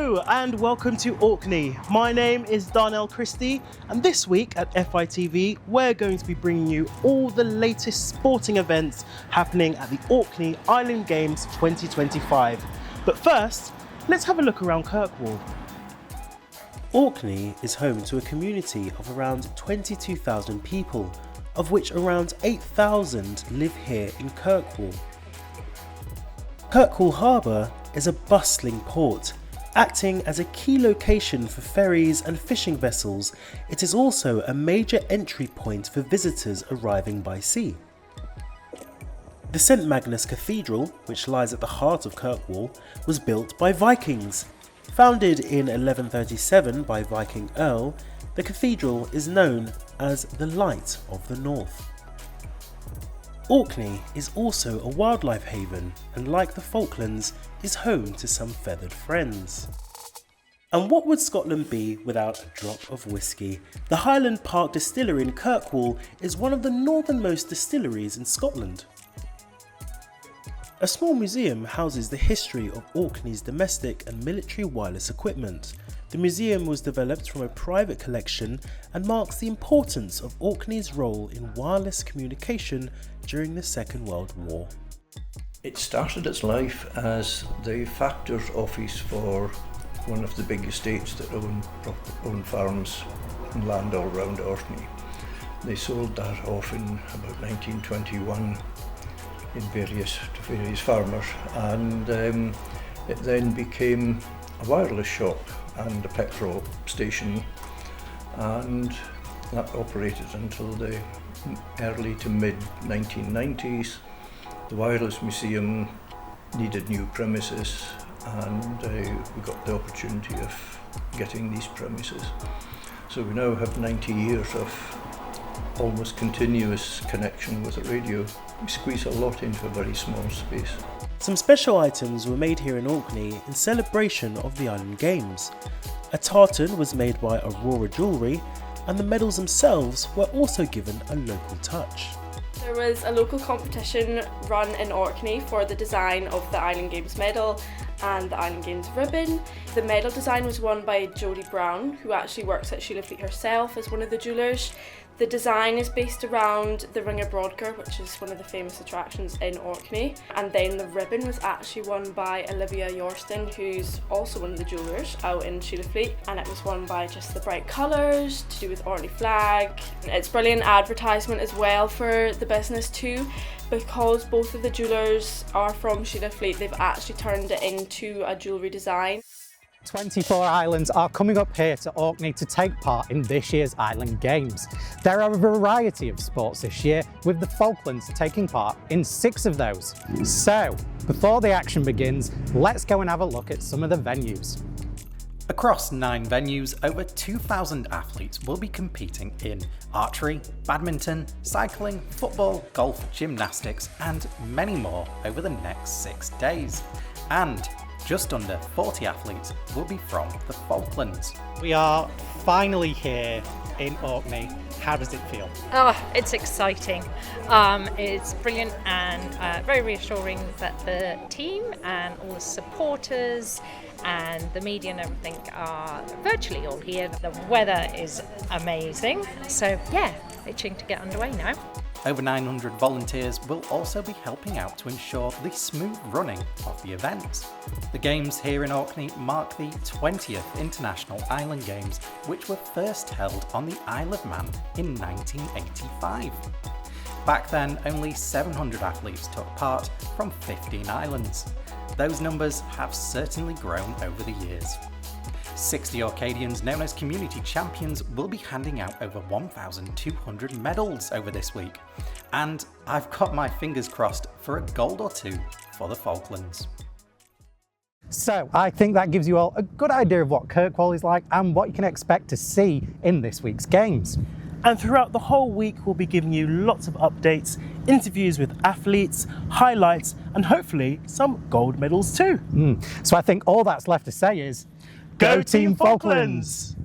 Hello and welcome to Orkney. My name is Darnell Christie and this week at FITV we're going to be bringing you all the latest sporting events happening at the Orkney Island Games 2025. But first, let's have a look around Kirkwall. Orkney is home to a community of around 22,000 people, of which around 8,000 live here in Kirkwall. Kirkwall Harbour is a bustling port, acting as a key location for ferries and fishing vessels. It is also a major entry point for visitors arriving by sea. The St Magnus Cathedral, which lies at the heart of Kirkwall, was built by Vikings. Founded in 1137 by Viking Earl, the cathedral is known as the Light of the North. Orkney is also a wildlife haven and, like the Falklands, is home to some feathered friends. And what would Scotland be without a drop of whisky? The Highland Park Distillery in Kirkwall is one of the northernmost distilleries in Scotland. A small museum houses the history of Orkney's domestic and military wireless equipment. The museum was developed from a private collection and marks the importance of Orkney's role in wireless communication during the Second World War. It started its life as the factor's office for one of the big estates that own farms and land all around Orkney. They sold that off in about 1921 to various farmers, and it then became a wireless shop and a petrol station, and that operated until the early to mid 1990s. The Wireless Museum needed new premises, and we got the opportunity of getting these premises. So we now have 90 years of almost continuous connection with the radio. We squeeze a lot into a very small space. Some special items were made here in Orkney in celebration of the Island Games. A tartan was made by Aurora Jewellery, and the medals themselves were also given a local touch. There was a local competition run in Orkney for the design of the Island Games medal and the Island Games ribbon. The medal design was won by Jodie Brown, who actually works at Sheila Fleet herself as one of the jewellers. The design is based around the Ring of Brodgar, which is one of the famous attractions in Orkney. And then the ribbon was actually won by Olivia Yorston, who's also one of the jewellers out in Sheila Fleet. And it was won by just the bright colours to do with Orkney flag. It's brilliant advertisement as well for the business too, because both of the jewellers are from Sheila Fleet. They've actually turned it into a jewellery design. 24 islands are coming up here to Orkney to take part in this year's Island Games. There are a variety of sports this year, with the Falklands taking part in 6 of those. So, before the action begins, let's go and have a look at some of the venues. Across 9 venues, over 2,000 athletes will be competing in archery, badminton, cycling, football, golf, gymnastics, and many more over the next 6 days. And just under 40 athletes will be from the Falklands. We are finally here in Orkney. How does it feel? Oh, it's exciting. It's brilliant and very reassuring that the team and all the supporters and the media and everything are virtually all here. The weather is amazing. So yeah, itching to get underway now. Over 900 volunteers will also be helping out to ensure the smooth running of the event. The Games here in Orkney mark the 20th International Island Games, which were first held on the Isle of Man in 1985. Back then, only 700 athletes took part from 15 islands. Those numbers have certainly grown over the years. 60 Orcadians, known as community champions, will be handing out over 1,200 medals over this week. And I've got my fingers crossed for a gold or 2 for the Falklands. So I think that gives you all a good idea of what Kirkwall is like and what you can expect to see in this week's games. And throughout the whole week we'll be giving you lots of updates, interviews with athletes, highlights, and hopefully some gold medals too. So I think all that's left to say is, Go Team Falklands!